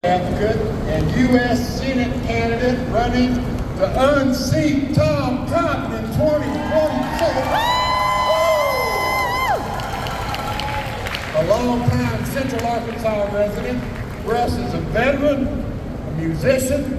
Advocate and U.S. Senate candidate running to unseat Tom Cotton in 2024. A long-time Central Arkansas resident, Russ is a veteran, a musician,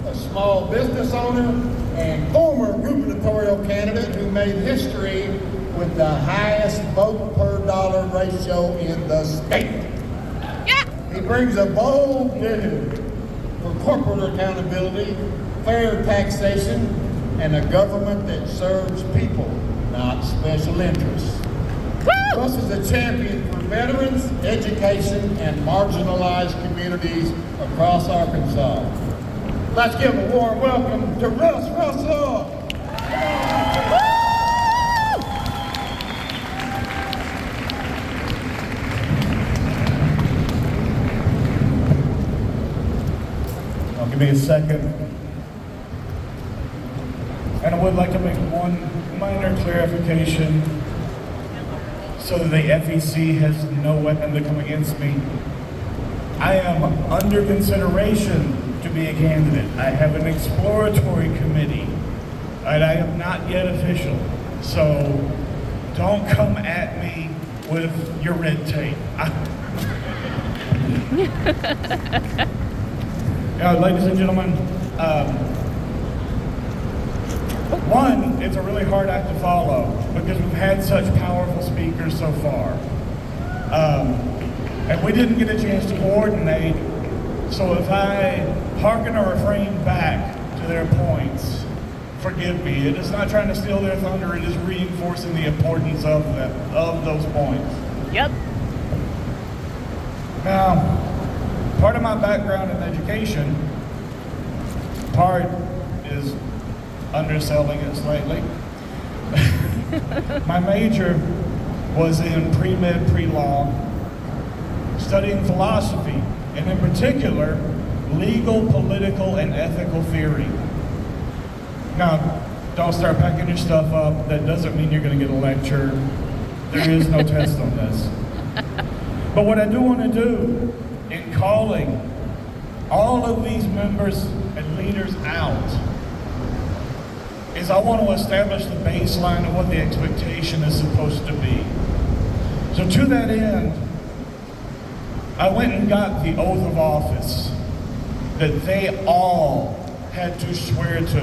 a small business owner, and former gubernatorial candidate who made history with the highest vote per dollar ratio in the state. He brings a bold vision for corporate accountability, fair taxation, and a government that serves people, not special interests. Russ is a champion for veterans, education, and marginalized communities across Arkansas. Let's give a warm welcome to Russ Russell. Give me a second. And I would like to make one minor clarification so that the FEC has no weapon to come against me. I am under consideration to be a candidate. I have an exploratory committee, and I am not yet official. So don't come at me with your red tape. Ladies and gentlemen, one, it's a really hard act to follow because we've had such powerful speakers so far. And we didn't get a chance to coordinate, so if I hearken or refrain back to their points, forgive me. It is not trying to steal their thunder, it is reinforcing the importance of those points. Yep. Now, part of my background in education, part is underselling it slightly. My major was in pre-med, pre-law, studying philosophy, and in particular, legal, political, and ethical theory. Now, don't start packing your stuff up. That doesn't mean you're going to get a lecture. There is no test on this. But what I do want to do in calling all of these members and leaders out is I want to establish the baseline of what the expectation is supposed to be. So to that end, I went and got the oath of office that they all had to swear to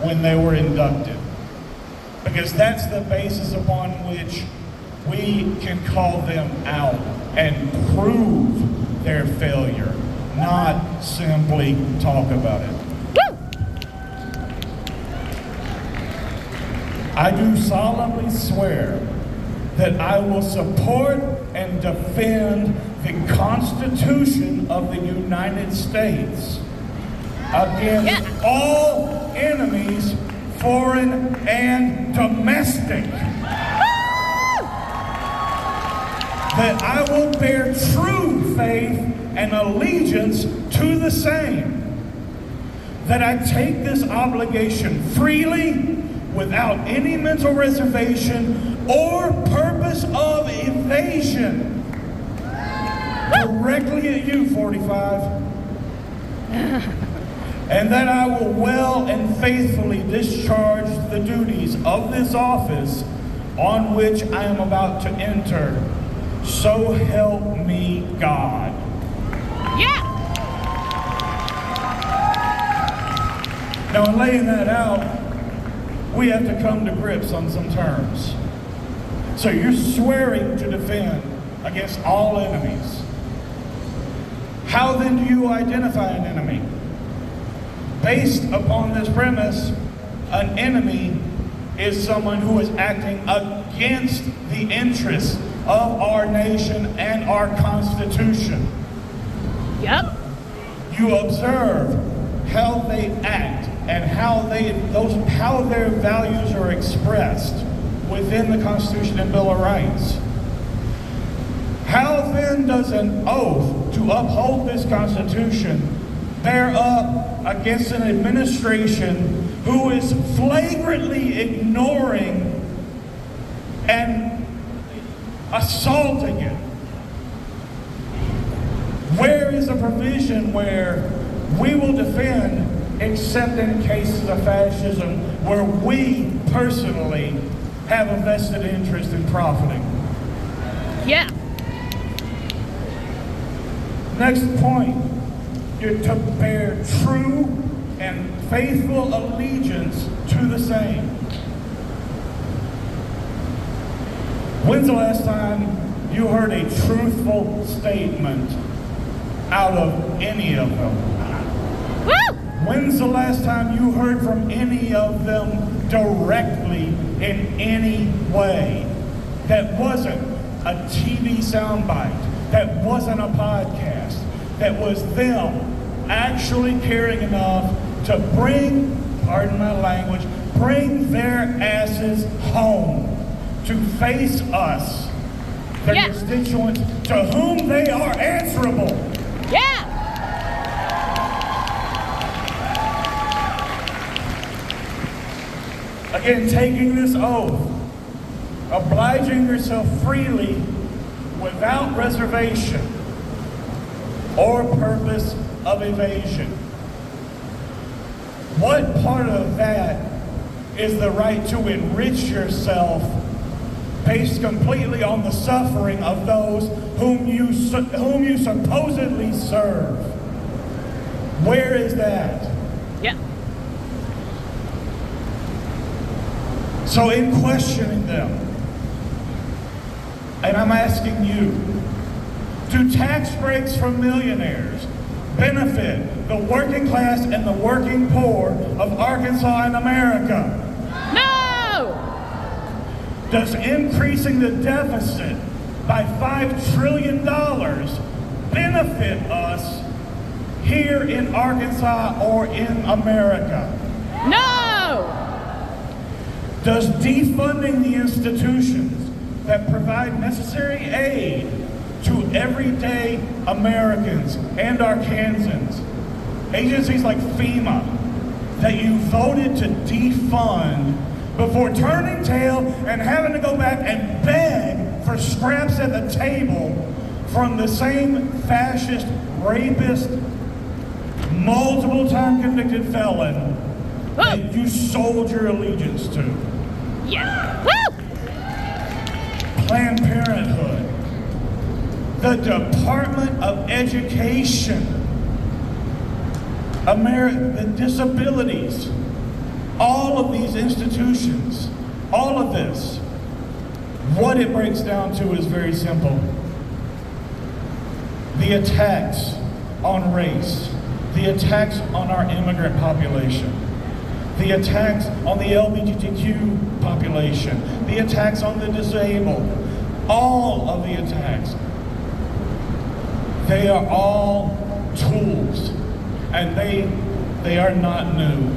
when they were inducted. Because that's the basis upon which we can call them out and prove their failure, not simply talk about it. I do solemnly swear that I will support and defend the Constitution of the United States against all enemies, foreign and domestic. That I will bear true faith and allegiance to the same. That I take this obligation freely, without any mental reservation or purpose of evasion. Directly at you, 45. And that I will well and faithfully discharge the duties of this office on which I am about to enter. So help me God. Yeah. Now, in laying that out, we have to come to grips on some terms. So you're swearing to defend against all enemies. How then do you identify an enemy? Based upon this premise, an enemy is someone who is acting against the interests of our nation and our Constitution. Yep. You observe how they act and how their values are expressed within the Constitution and Bill of Rights. How then does an oath to uphold this Constitution bear up against an administration who is flagrantly ignoring and assaulting it? Where is a provision where we will defend except in cases of fascism where we personally have a vested interest in profiting? Yeah. Next point, you're to bear true and faithful allegiance to the same. When's the last time you heard a truthful statement out of any of them? Woo! When's the last time you heard from any of them directly in any way that wasn't a TV soundbite, that wasn't a podcast, that was them actually caring enough to bring, pardon my language, bring their asses home to face us, their Yeah. constituents to whom they are answerable? Yeah. Again, taking this oath, obliging yourself freely without reservation or purpose of evasion. What part of that is the right to enrich yourself based completely on the suffering of those whom you supposedly serve? Where is that? Yeah. So in questioning them, and I'm asking you, do tax breaks for millionaires benefit the working class and the working poor of Arkansas and America? No. Does increasing the deficit by $5 trillion benefit us here in Arkansas or in America? No. Does defunding the institutions that provide necessary aid to everyday Americans and Arkansans, agencies like FEMA, that you voted to defund before turning tail and having to go back and beg for scraps at the table from the same fascist, rapist, multiple time convicted felon that you sold your allegiance to? Yeah. Woo! Planned Parenthood, the Department of Education, the disabilities, all of these institutions, all of this, what it breaks down to is very simple. The attacks on race, the attacks on our immigrant population, the attacks on the LGBTQ population, the attacks on the disabled, all of the attacks, they are all tools, and they are not new.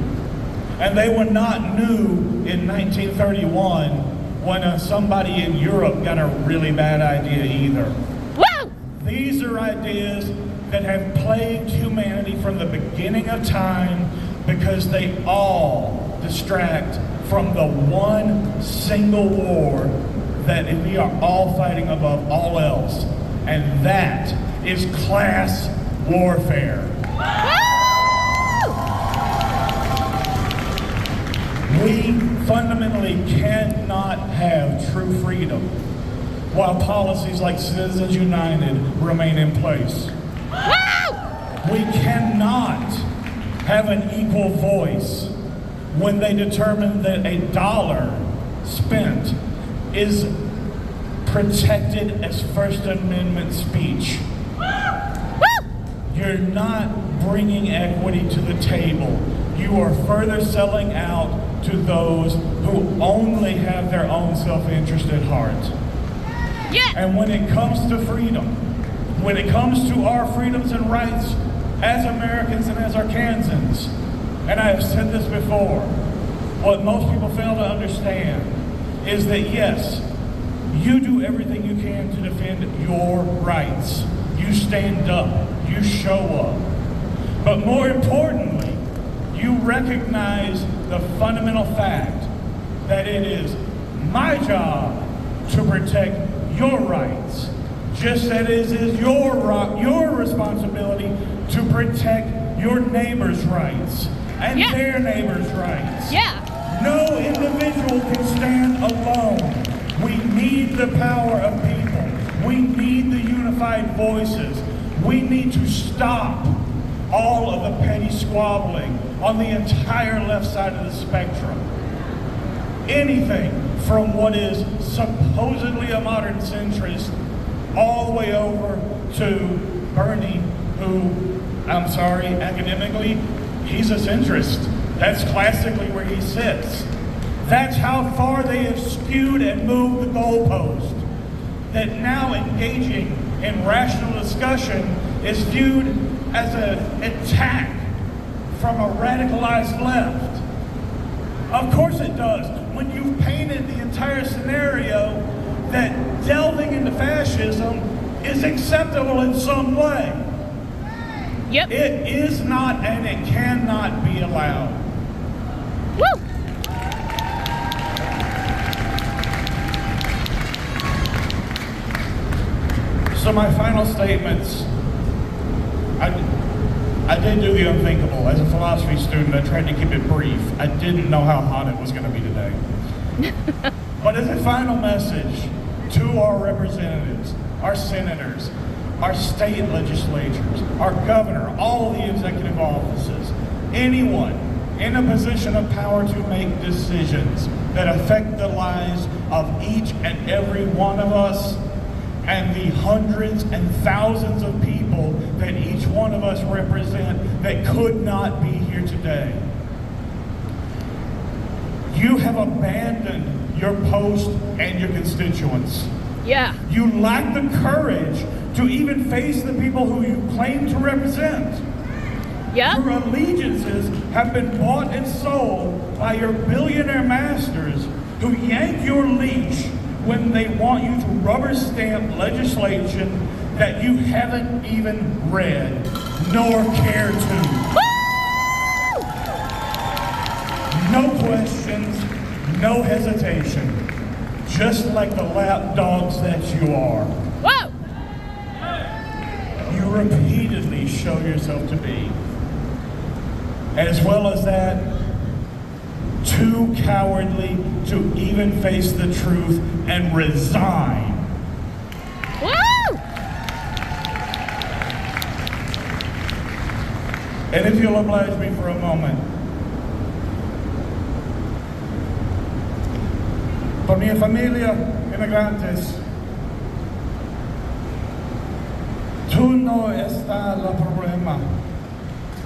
And they were not new in 1931 when somebody in Europe got a really bad idea either. Woo! These are ideas that have plagued humanity from the beginning of time because they all distract from the one single war that we are all fighting above all else, and that is class warfare. We fundamentally cannot have true freedom while policies like Citizens United remain in place. We cannot have an equal voice when they determine that a dollar spent is protected as First Amendment speech. You're not bringing equity to the table. You are further selling out to those who only have their own self-interest at heart. Yeah. And when it comes to freedom, when it comes to our freedoms and rights as Americans and as Arkansans, and I have said this before, what most people fail to understand is that yes, you do everything you can to defend your rights. You stand up, you show up. But more importantly, you recognize the fundamental fact that it is my job to protect your rights just as it is your responsibility to protect your neighbor's rights and Yeah. their neighbor's rights. Yeah. No individual can stand alone. We need the power of people. We need the unified voices. We need to stop all of the petty squabbling on the entire left side of the spectrum. Anything from what is supposedly a modern centrist all the way over to Bernie, who, I'm sorry, academically, he's a centrist. That's classically where he sits. That's how far they have skewed and moved the goalpost. That now engaging in rational discussion is viewed as an attack from a radicalized left. Of course it does. When you've painted the entire scenario that delving into fascism is acceptable in some way. Yep. It is not and it cannot be allowed. Woo! So my final statements, I did do the unthinkable. As a philosophy student, I tried to keep it brief. I didn't know how hot it was going to be today. But as a final message to our representatives, our senators, our state legislatures, our governor, all of the executive offices, anyone in a position of power to make decisions that affect the lives of each and every one of us and the hundreds and thousands of people that each one of us represent that could not be here today. You have abandoned your post and your constituents. Yeah. You lack the courage to even face the people who you claim to represent. Yep. Your allegiances have been bought and sold by your billionaire masters who yank your leash when they want you to rubber stamp legislation that you haven't even read nor care to. Woo! No questions, no hesitation. Just like the lap dogs that you are. Whoa! You repeatedly show yourself to be. As well as that, too cowardly to even face the truth and resign. Woo! And if you'll oblige me for a moment, por mi familia, inmigrantes, tú no estás el problema,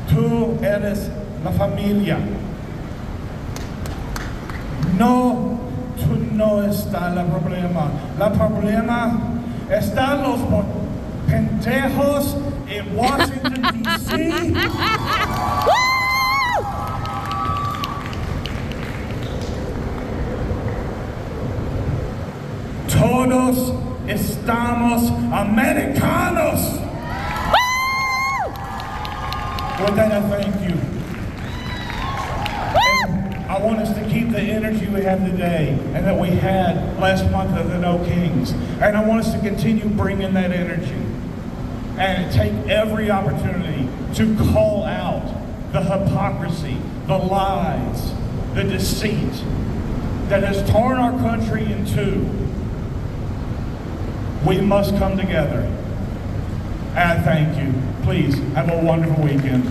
tú eres la familia. No, tú no está el problema. El problema están los pendejos en Washington, D.C. Woo! Todos estamos americanos. Woo! With that, I thank you. And I want us to keep the energy we have today and that we had last month at the No Kings. And I want us to continue bringing that energy and take every opportunity to call out the hypocrisy, the lies, the deceit that has torn our country in two. We must come together. And I thank you. Please have a wonderful weekend.